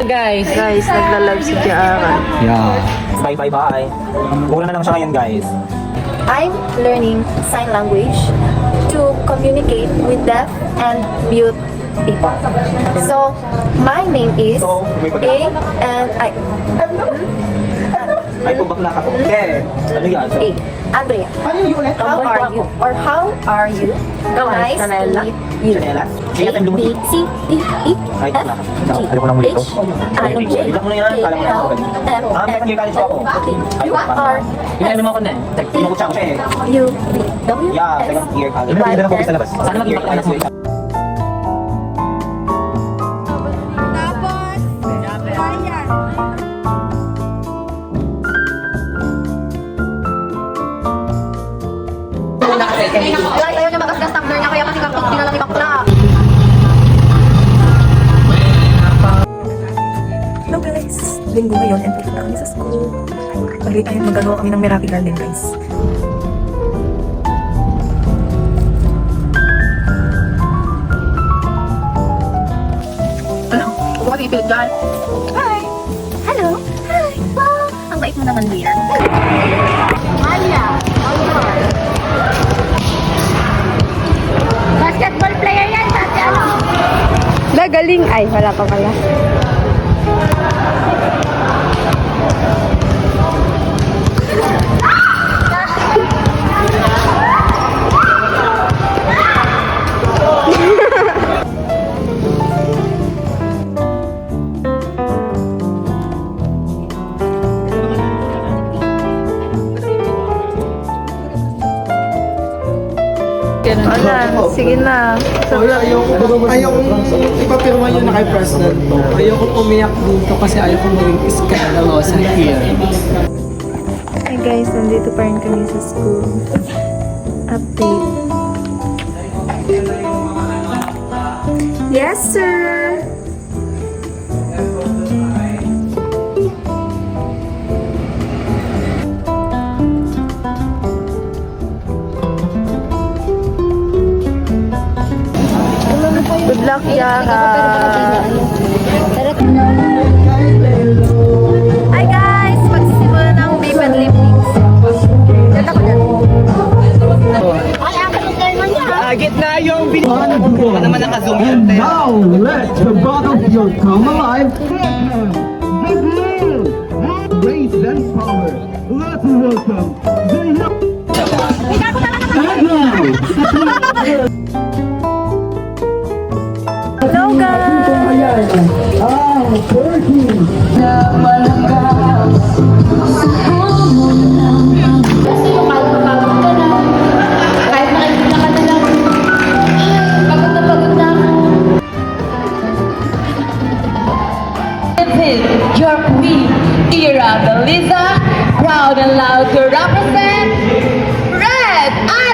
Guys, nagla-live si Kiara. Yeah. Bye. Mura na lang siya ngayon, guys. I'm learning sign language to communicate with deaf and mute people. So, my name is A and I. Ay, pabakla ka. Okay. Ano yan? A. Andrea. How are you? Or how are you? Nice to meet you. Chanela? A, B, C, D, E, Ay, F, wala. G, Ayaw ko lang muli ito. H, I, J, Ilan mo na yan? K, Kala mo na L, ako. M, May pag-year college ako. Q, R, Pinainom ako na. Tinukot siya eh. U, V, W, Yeah, X, second year college. Y, Ilan ako Z. sa labas? Sana maging bakla mo. Ayaw niya magasgas tumbler niya, kaya kasi kapag pinalang ibakla. Hello guys! Linggo ngayon and pupunta kami sa school. Magagawa kami ng Meraki Garden guys. Ano? Huwag ka pipilit dyan. Hi! Hello! Hi! Wow! Ang bait mo naman, dear. Maya! Basketball player yan, sabi ano? Galing. Ay, wala pa pala. Wala, sige na. Ayoko ipapirma yun na kay President to. Ayoko umiyak dito kasi ayoko maging iskandalosa here. Hey guys, nandito pa rin kami sa school. Update. Yes, sir! Good luck, Yara! Hi guys! Magsisimula ng vape and lip mix. Ganda ko dyan. Ay, ang kalungkay mo niya. Gitna yung Ano naman naka-zoom yun? Now let the battlefield come alive. Grace and power. Let's welcome the young. And now, Hello, guys! Your queen, Ira Beliza, proud and loud to represent Red Island!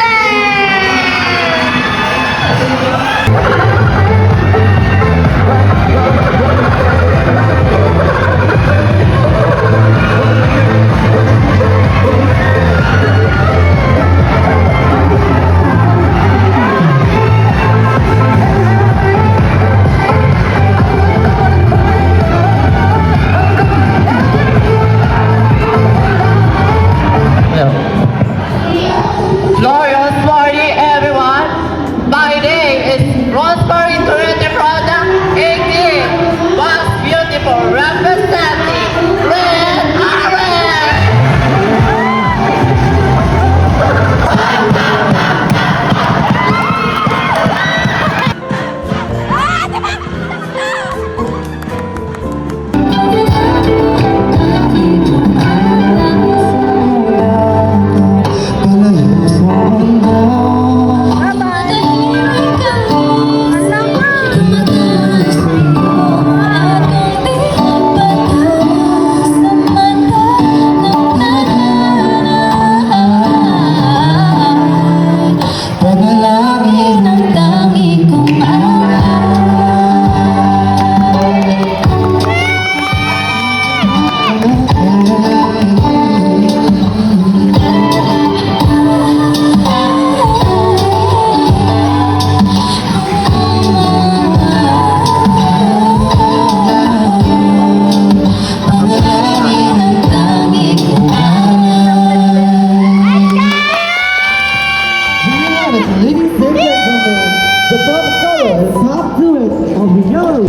it, ladies and gentlemen. The top color is half to it of yellow.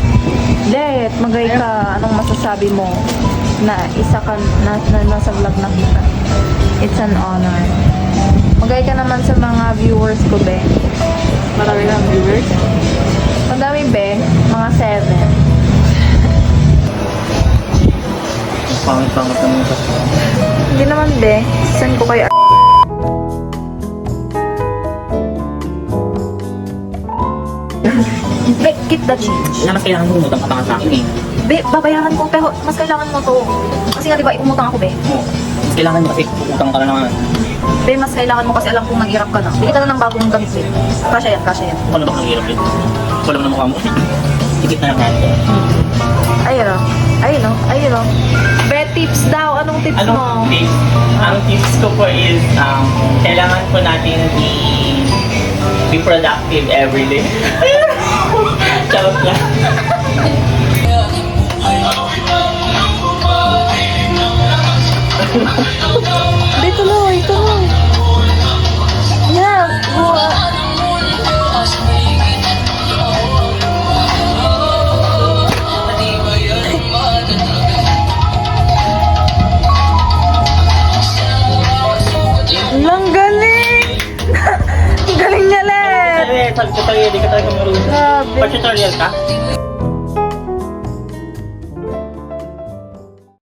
Det, magay ka. Anong masasabi mo na isa ka na nasa vlog na kita? It's an honor. Magay ka naman sa mga viewers ko, be. Marami lang viewers. Madami, be. Mga 7. Pangit-pangit naman ito. Hindi naman, be. Send ko kayo. Be, keep the change. Na mas kailangan mo umutang katangan sa akin eh. Be, babayaran ko pero mas kailangan mo to. Kasi nga diba, umutang ako, be. Mas kailangan mo kasi utang ka na naman. Be, mas kailangan mo kasi alam kong naghirap ka na. Bili ka na ng bagong damit, be. Kasya yan, kasya yan. Ano ba kang hirap yun? Wala mo na mukha mo. Tikit na lang natin. Ayun o. Ayun o. Ayun o. Be, tips daw. Anong tips mo? Anong tips? Ang tips ko po is, kailangan po natin be productive every day. Charot lang. Be, tuloy. Tuloy. Yeah. Lang galing! Galing niya, Let! Sabi ko tayo, di ka talaga marunong. Grabe. Pa-tutorial ka?